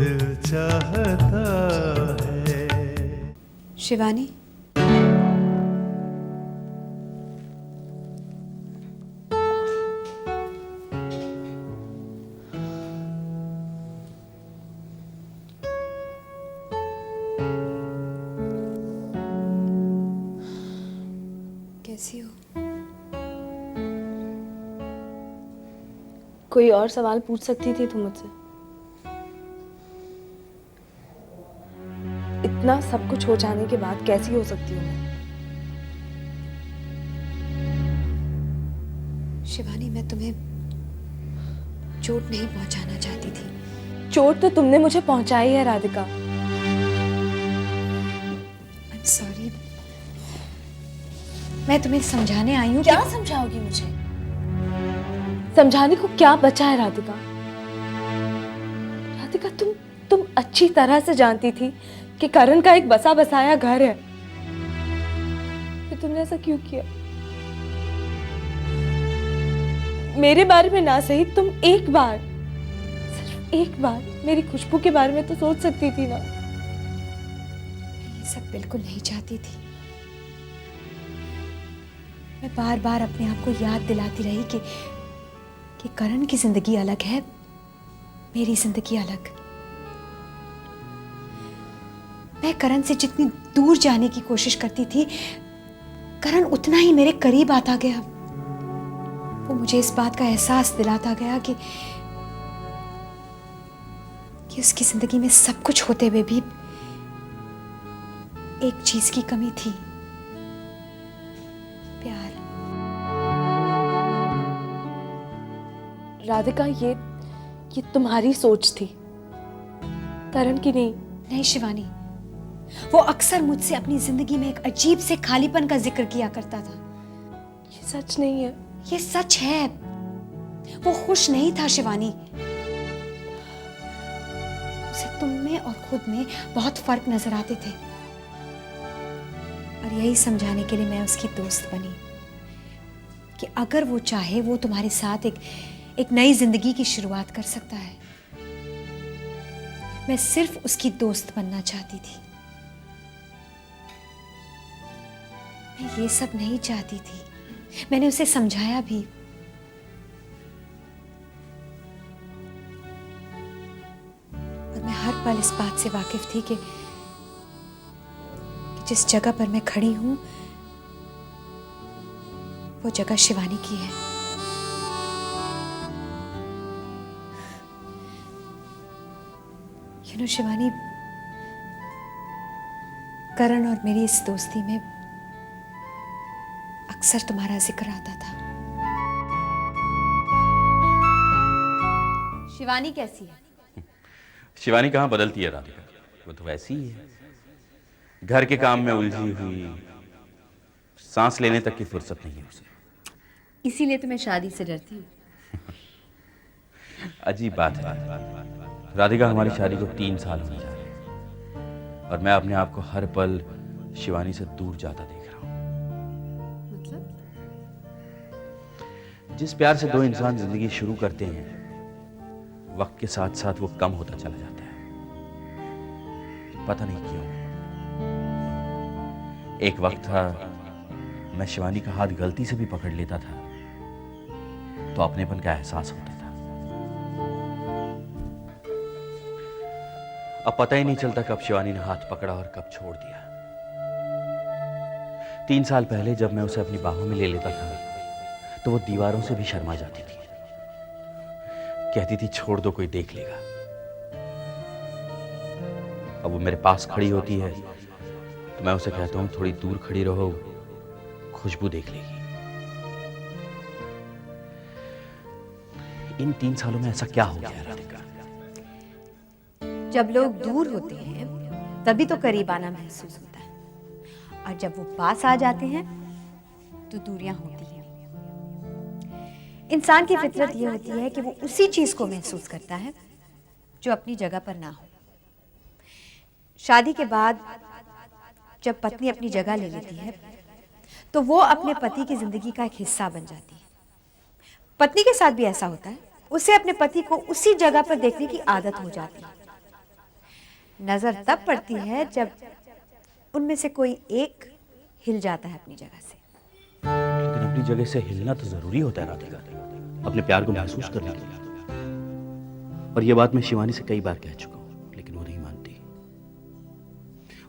दिल चाहता है। शिवानी, कैसी हो? कोई और सवाल पूछ सकती थी तुम मुझसे? इतना सब कुछ हो जाने के बाद कैसी हो सकती हूँ मैं? शिवानी, मैं तुम्हें चोट नहीं पहुंचाना चाहती थी। चोट तो तुमने मुझे पहुंचाई है राधिका। I'm sorry। मैं तुम्हें समझाने आई हूँ। क्या समझाओगी मुझे? समझाने को क्या बचा है राधिका? राधिका, तुम अच्छी तरह से जानती थी कि करण का एक बसा बसाया घर है। फिर तुमने ऐसा क्यों किया? मेरे बारे में ना सही, तुम एक बार, सिर्फ एक बार मेरी खुशबू के बारे में तो सोच सकती थी ना। ये सब बिल्कुल नहीं चाहती थी। मैं बार बार अपने आप को याद दिलाती रही कि करण की जिंदगी अलग है, मेरी जिंदगी अलग। मैं करण से जितनी दूर जाने की कोशिश करती थी, करण उतना ही मेरे करीब आता गया। वो मुझे इस बात का एहसास दिलाता गया कि उसकी जिंदगी में सब कुछ होते हुए भी एक चीज की कमी थी, प्यार। राधिका, ये तुम्हारी सोच थी, करण की नहीं। नहीं शिवानी, वो अक्सर मुझसे अपनी जिंदगी में एक अजीब से खालीपन का जिक्र किया करता था। ये सच नहीं है। ये सच है। वो खुश नहीं था शिवानी। उसे तुम में और खुद में बहुत फर्क नजर आते थे, और यही समझाने के लिए मैं उसकी दोस्त बनी कि अगर वो चाहे वो तुम्हारे साथ एक नई जिंदगी की शुरुआत कर सकता है। मैं सिर्फ उसकी दोस्त बनना चाहती थी। मैं ये सब नहीं चाहती थी। मैंने उसे समझाया भी। और मैं हर पल इस बात से वाकिफ थी कि जिस जगह पर मैं खड़ी हूं, वो जगह शिवानी की है। शिवानी, करण और मेरी इस दोस्ती में अक्सर तुम्हारा जिक्र आता था। शिवानी कैसी है? शिवानी कहाँ बदलती है राधिका, वो तो वैसी ही है। घर के काम में उलझी हुई, सांस लेने तक की फुर्सत नहीं है उसे। इसीलिए तो मैं शादी से डरती हूँ। अजीब बात है राधिका, हमारी शादी को 3 साल होने जा रहे हैं और मैं अपने आप को हर पल शिवानी से दूर जाता देख रहा हूँ। मतलब? जिस प्यार से दो इंसान जिंदगी शुरू करते हैं, वक्त के साथ साथ वो कम होता चला जाता है, पता नहीं क्यों। एक वक्त था मैं शिवानी का हाथ गलती से भी पकड़ लेता था तो अपनेपन का एहसास होता था। अब पता ही नहीं चलता कब शिवानी ने हाथ पकड़ा और कब छोड़ दिया। 3 साल पहले जब मैं उसे अपनी बाहों में ले लेता था तो वो दीवारों से भी शर्मा जाती थी, कहती थी छोड़ दो, कोई देख लेगा। अब वो मेरे पास खड़ी होती है तो मैं उसे कहता हूं थोड़ी दूर खड़ी रहो, खुशबू देख लेगी। इन 3 सालों में ऐसा क्या हो गया राधिका? जब लोग दूर होते हैं तभी तो करीब आना महसूस होता है, और जब वो पास आ जाते हैं तो दूरियां होती हैं। इंसान की फितरत ये होती है कि वो उसी चीज को महसूस करता है जो अपनी जगह पर ना हो। शादी के बाद जब पत्नी अपनी जगह ले लेती है तो वो अपने पति की जिंदगी का एक हिस्सा बन जाती है। पत्नी के साथ भी ऐसा होता है, उसे अपने पति को उसी जगह पर देखने की आदत हो जाती है। नजर तब पड़ती है जब उनमें से कोई एक हिल जाता है अपनी जगह से। लेकिन अपनी जगह से हिलना तो जरूरी होता है राधिका, अपने प्यार को महसूस करने के लिए। और ये बात मैं शिवानी से कई बार कह चुका हूं, लेकिन वो नहीं मानती।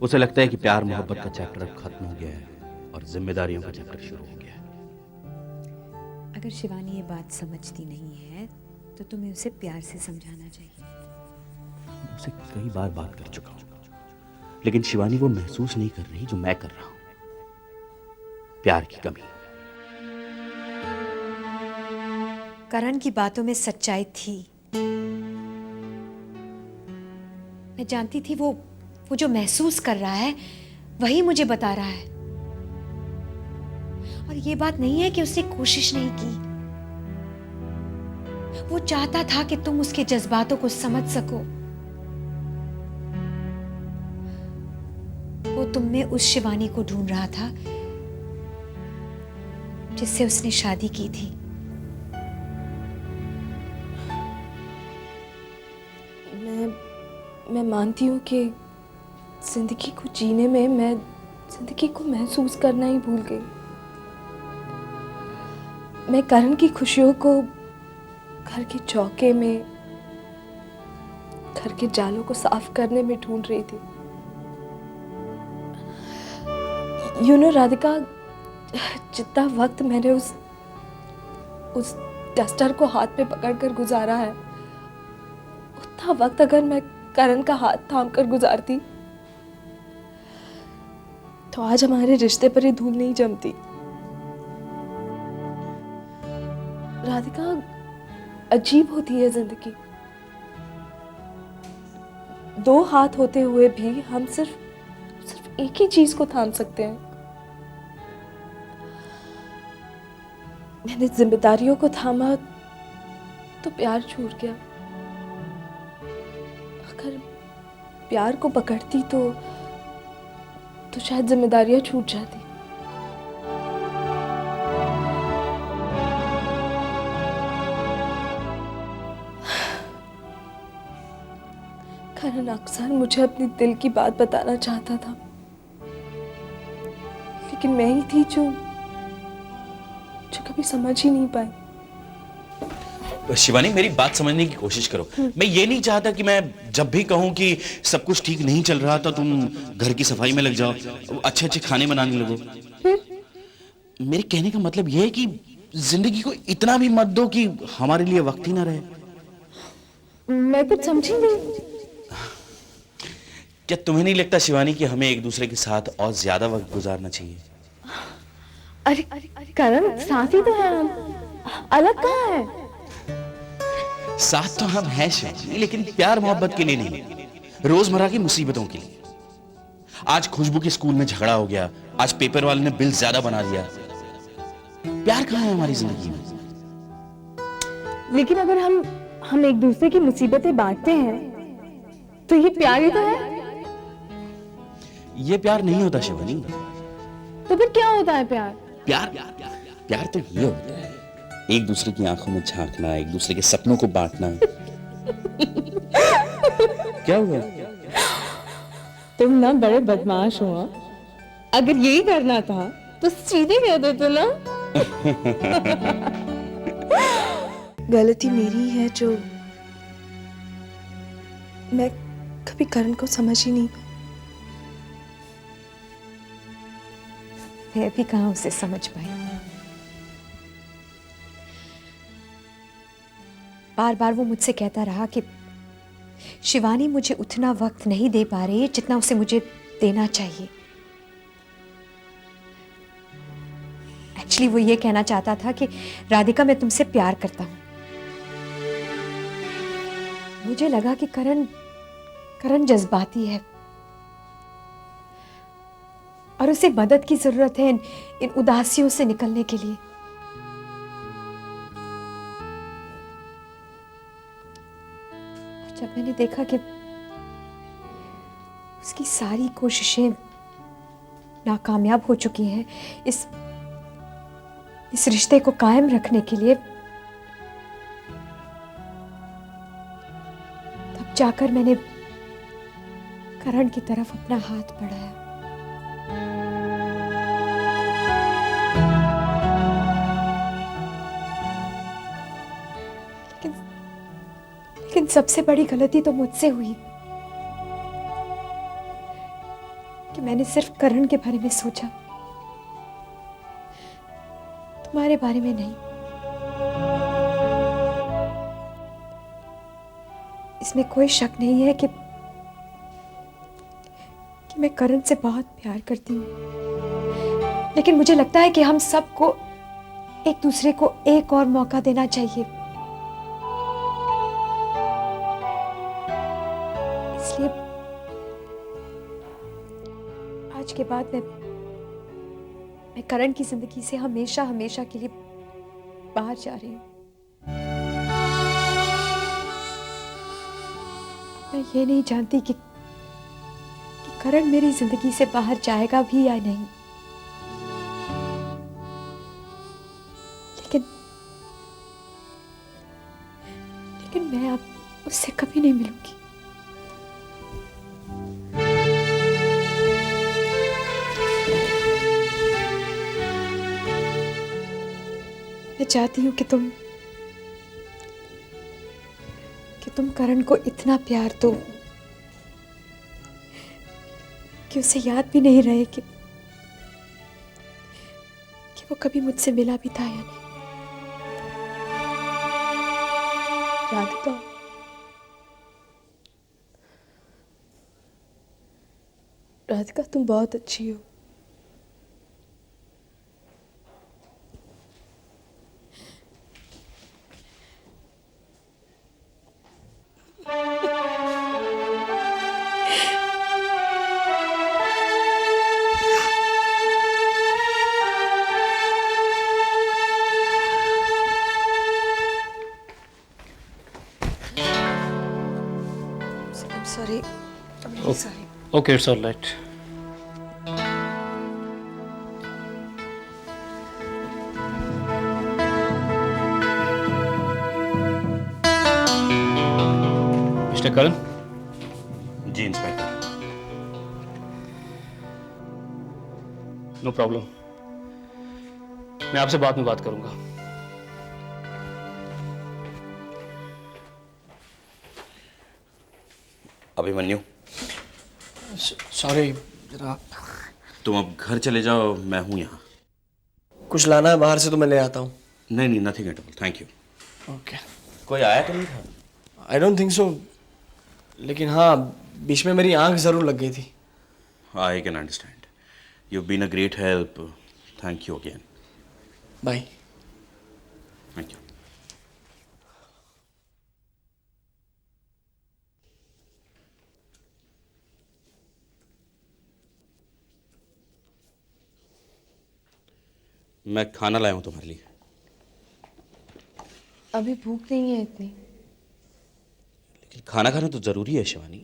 उसे लगता है कि प्यार मोहब्बत का चैप्टर अब खत्म हो गया है और जिम्मेदारियों का चैप्टर शुरू हो गया है। अगर शिवानी ये बात समझती नहीं है तो तुम्हें उसे प्यार से समझाना चाहिए। उसे कई बार बात कर चुका हूं, लेकिन शिवानी वो महसूस नहीं कर रही जो मैं कर रहा हूं, प्यार की कमी। करण की बातों में सच्चाई थी। मैं जानती थी वो जो महसूस कर रहा है वही मुझे बता रहा है। और ये बात नहीं है कि उसने कोशिश नहीं की। वो चाहता था कि तुम उसके जज्बातों को समझ सको। वो तुम में उस शिवानी को ढूंढ रहा था जिससे उसने शादी की थी। मैं मानती हूँ कि जिंदगी को जीने में मैं जिंदगी को महसूस करना ही भूल गई। मैं करण की खुशियों को घर के चौके में, घर के जालों को साफ करने में ढूंढ रही थी। राधिका, जितना वक्त मैंने उस डस्टर को हाथ में पकड़कर गुजारा है, उतना वक्त अगर मैं करण का हाथ थामकर गुजारती तो आज हमारे रिश्ते पर ही धूल नहीं जमती। राधिका, अजीब होती है जिंदगी। दो हाथ होते हुए भी हम सिर्फ एक ही चीज को थाम सकते हैं। मैंने जिम्मेदारियों को थामा तो प्यार छूट गया। अगर प्यार को पकड़ती तो शायद जिम्मेदारियां छूट जाती। करण अक्सर मुझे अपनी दिल की बात बताना चाहता था, लेकिन मैं ही थी जो कभी समझ ही नहीं पाई। शिवानी, मेरी बात समझने की कोशिश करो। मैं ये नहीं चाहता कि मैं जब भी कहूं कि सब कुछ ठीक नहीं चल रहा तो तुम घर की सफाई में लग जाओ, अच्छे अच्छे खाने बनाने लगो। मेरे कहने का मतलब यह है कि जिंदगी को इतना भी मत दो कि हमारे लिए वक्त ही ना रहे। मैं कुछ समझी नहीं। क्या तुम्हें नहीं लगता शिवानी कि हमें एक दूसरे के साथ और ज्यादा वक्त गुजारना चाहिए? अरे करण, साथ ही तो है हम, अलग कहाँ है? साथ तो हम हैं शिवानी, लेकिन प्यार मोहब्बत के लिए नहीं, रोजमर्रा की मुसीबतों के लिए। आज खुशबू के स्कूल में झगड़ा हो गया, आज पेपर वाले ने बिल ज्यादा बना दिया। प्यार कहाँ है हमारी जिंदगी में? लेकिन अगर हम एक दूसरे की मुसीबतें बांटते हैं तो ये प्यार ही तो है। ये प्यार नहीं होता शिवानी। तो फिर क्या होता है प्यार? प्यार तो ये होता है एक दूसरे की आंखों में झांकना, एक दूसरे के सपनों को बांटना। क्या हुआ? तुम ना बड़े बदमाश हो। अगर यही करना था तो सीधे कह देते ना। गलती मेरी है जो मैं कभी करण को समझ ही नहीं। मैं भी कहाँ उसे समझ पाई। बार बार वो मुझसे कहता रहा कि शिवानी मुझे उतना वक्त नहीं दे पा रही जितना उसे मुझे देना चाहिए। एक्चुअली वो ये कहना चाहता था कि राधिका, मैं तुमसे प्यार करता हूं। मुझे लगा कि करण जज्बाती है और उसे मदद की जरूरत है इन उदासियों से निकलने के लिए। जब मैंने देखा कि उसकी सारी कोशिशें नाकामयाब हो चुकी हैं इस रिश्ते को कायम रखने के लिए, तब जाकर करण की तरफ अपना हाथ बढ़ाया। लेकिन लेकिन सबसे बड़ी गलती तो मुझसे हुई कि मैंने सिर्फ करण के बारे में सोचा, तुम्हारे बारे में नहीं। इसमें कोई शक नहीं है कि मैं करण से बहुत प्यार करती हूँ, लेकिन मुझे लगता है कि हम सबको एक दूसरे को एक और मौका देना चाहिए। इसलिए आज के बाद मैं करण की जिंदगी से हमेशा हमेशा के लिए बाहर जा रही हूँ। मैं ये नहीं जानती कि करण मेरी जिंदगी से बाहर जाएगा भी या नहीं, लेकिन मैं अब उससे कभी नहीं मिलूंगी। मैं चाहती हूँ कि तुम करण को इतना प्यार दो कि उसे याद भी नहीं रहे कि वो कभी मुझसे मिला भी था या नहीं। राधिका, राधिका तुम बहुत अच्छी हो। I'm sorry. I'm really sorry. Okay, it's all right. Mister Karan, ji inspector. No problem, मैं आपसे बाद में बात करूंगा। अभिमन्यु, सॉरी जरा, तुम अब घर चले जाओ, मैं हूं यहाँ। कुछ लाना है बाहर से तो मैं ले आता हूँ। नहीं नहीं, nothing at all, thank you. Okay, कोई आया तो नहीं था? आई डोंट थिंक सो, लेकिन हाँ बीच में मेरी आंख जरूर लग गई थी। I can understand, you been a great help, thank you again. Bye. Thank you. मैं खाना लाया हूं तुम्हारे लिए। अभी भूख नहीं है इतनी। लेकिन खाना खाना तो जरूरी है शिवानी।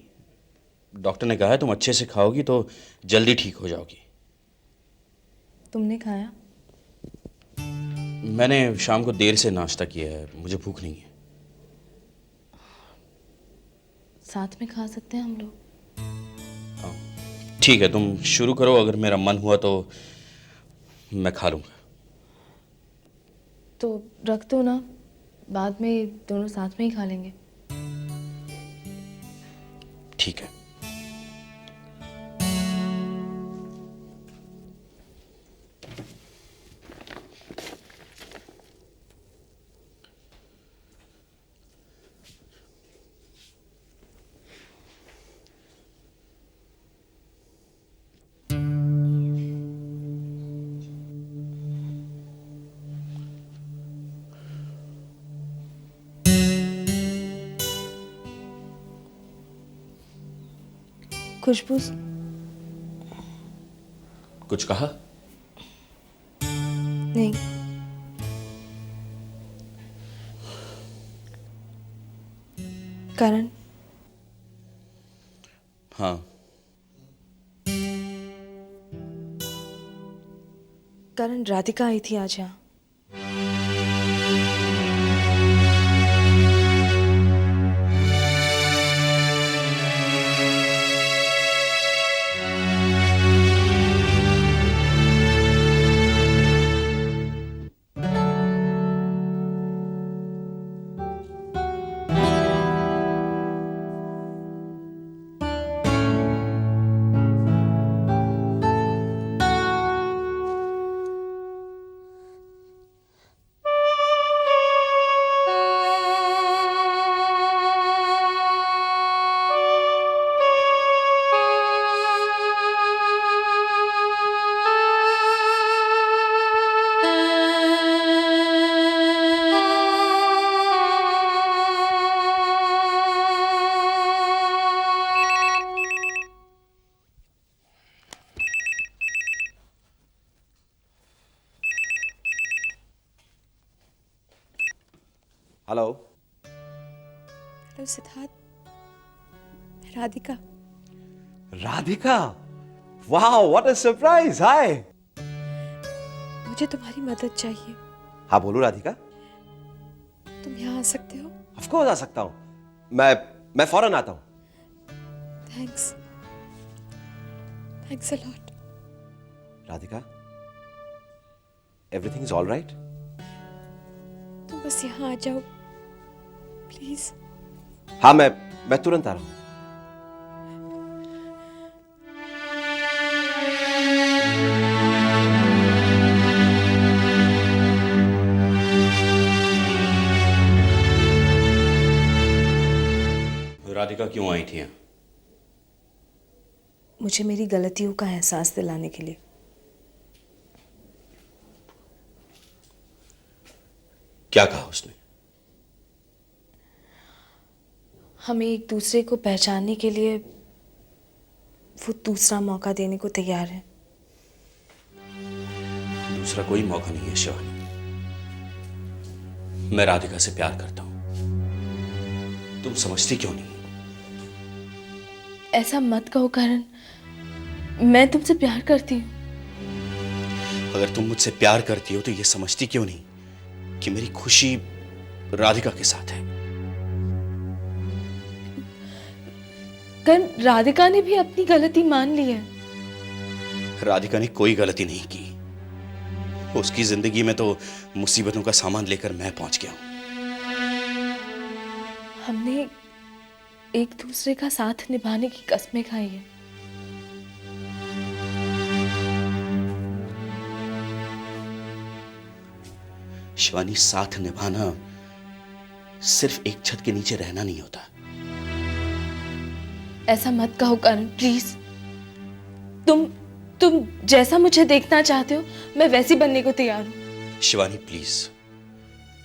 डॉक्टर ने कहा है तुम अच्छे से खाओगी तो जल्दी ठीक हो जाओगी। तुमने खाया? मैंने शाम को देर से नाश्ता किया है, मुझे भूख नहीं है। साथ में खा सकते हैं हम लोग? ठीक है, तुम शुरू करो, अगर मेरा मन हुआ तो मैं खा लूंगा। तो रख दो ना, बाद में दोनों साथ में ही खा लेंगे। ठीक है। खुशबू कुछ कहा? नहीं। करण, हाँ, करण राधिका आई थी आज यहाँ। हेलो। हेलो सिद्धार्थ, मैं Radhika. Radhika, wow what a surprise. Hi. मुझे तुम्हारी मदद चाहिए। हाँ बोलो राधिका। तुम यहाँ आ सकते हो? ऑफ कोर्स आ सकता हूँ। मैं फौरन आता हूँ। Thanks, thanks a lot. Radhika, everything is all right? तुम बस यहाँ आ जाओ प्लीज। हाँ मैं तुरंत आ रहा हूँ। राधिका क्यों आई थी यहाँ? मुझे मेरी गलतियों का एहसास दिलाने के लिए। क्या कहा उसने? हमें एक दूसरे को पहचानने के लिए वो दूसरा मौका देने को तैयार है। दूसरा कोई मौका नहीं है शिवानी। मैं राधिका से प्यार करता हूं। तुम समझती क्यों नहीं? ऐसा मत कहो करण, मैं तुमसे प्यार करती हूँ। अगर तुम मुझसे प्यार करती हो तो ये समझती क्यों नहीं कि मेरी खुशी राधिका के साथ है? करण, राधिका ने भी अपनी गलती मान ली है। राधिका ने कोई गलती नहीं की। उसकी जिंदगी में तो मुसीबतों का सामान लेकर मैं पहुंच गया हूं। हमने एक दूसरे का साथ निभाने की कस्में खाई है। शिवानी, साथ निभाना सिर्फ एक छत के नीचे रहना नहीं होता। ऐसा मत कहो करण प्लीज। तुम जैसा मुझे देखना चाहते हो मैं वैसी बनने को तैयार हूं। शिवानी प्लीज,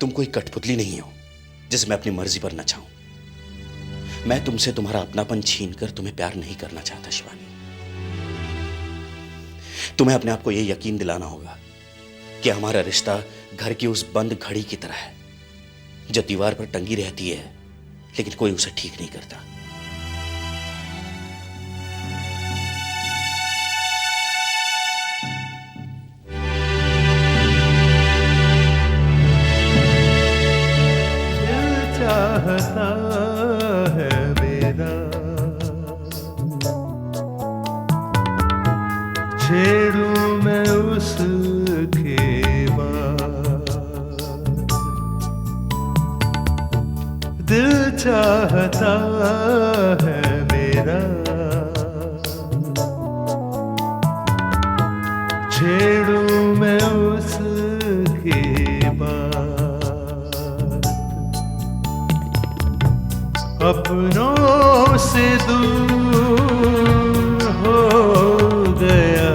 तुम कोई कठपुतली नहीं हो जिसे मैं अपनी मर्जी पर नचाऊं। मैं तुमसे तुम्हारा अपनापन छीनकर तुम्हें प्यार नहीं करना चाहता शिवानी। तुम्हें अपने आप को यह यकीन दिलाना होगा कि हमारा रिश्ता घर की उस बंद घड़ी की तरह है जो दीवार पर टंगी रहती है लेकिन कोई उसे ठीक नहीं करता। दिल चाहता है मेरा, छेड़ूं मैं उसके बाद। दिल चाहता है मेरा, छेड़ूं मैं उसके बाद। अपनों से दूर हो गया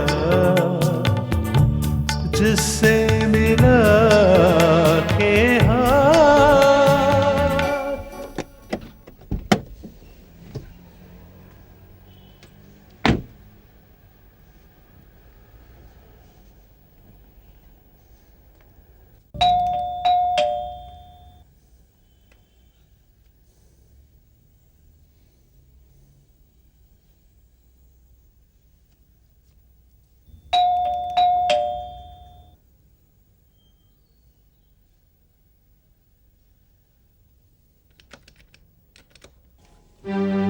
जिससे मिला के हाथ।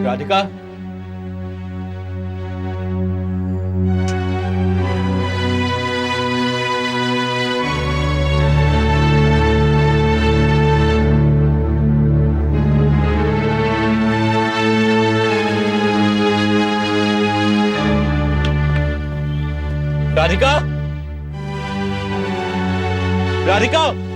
राधिका, राधिका, राधिका।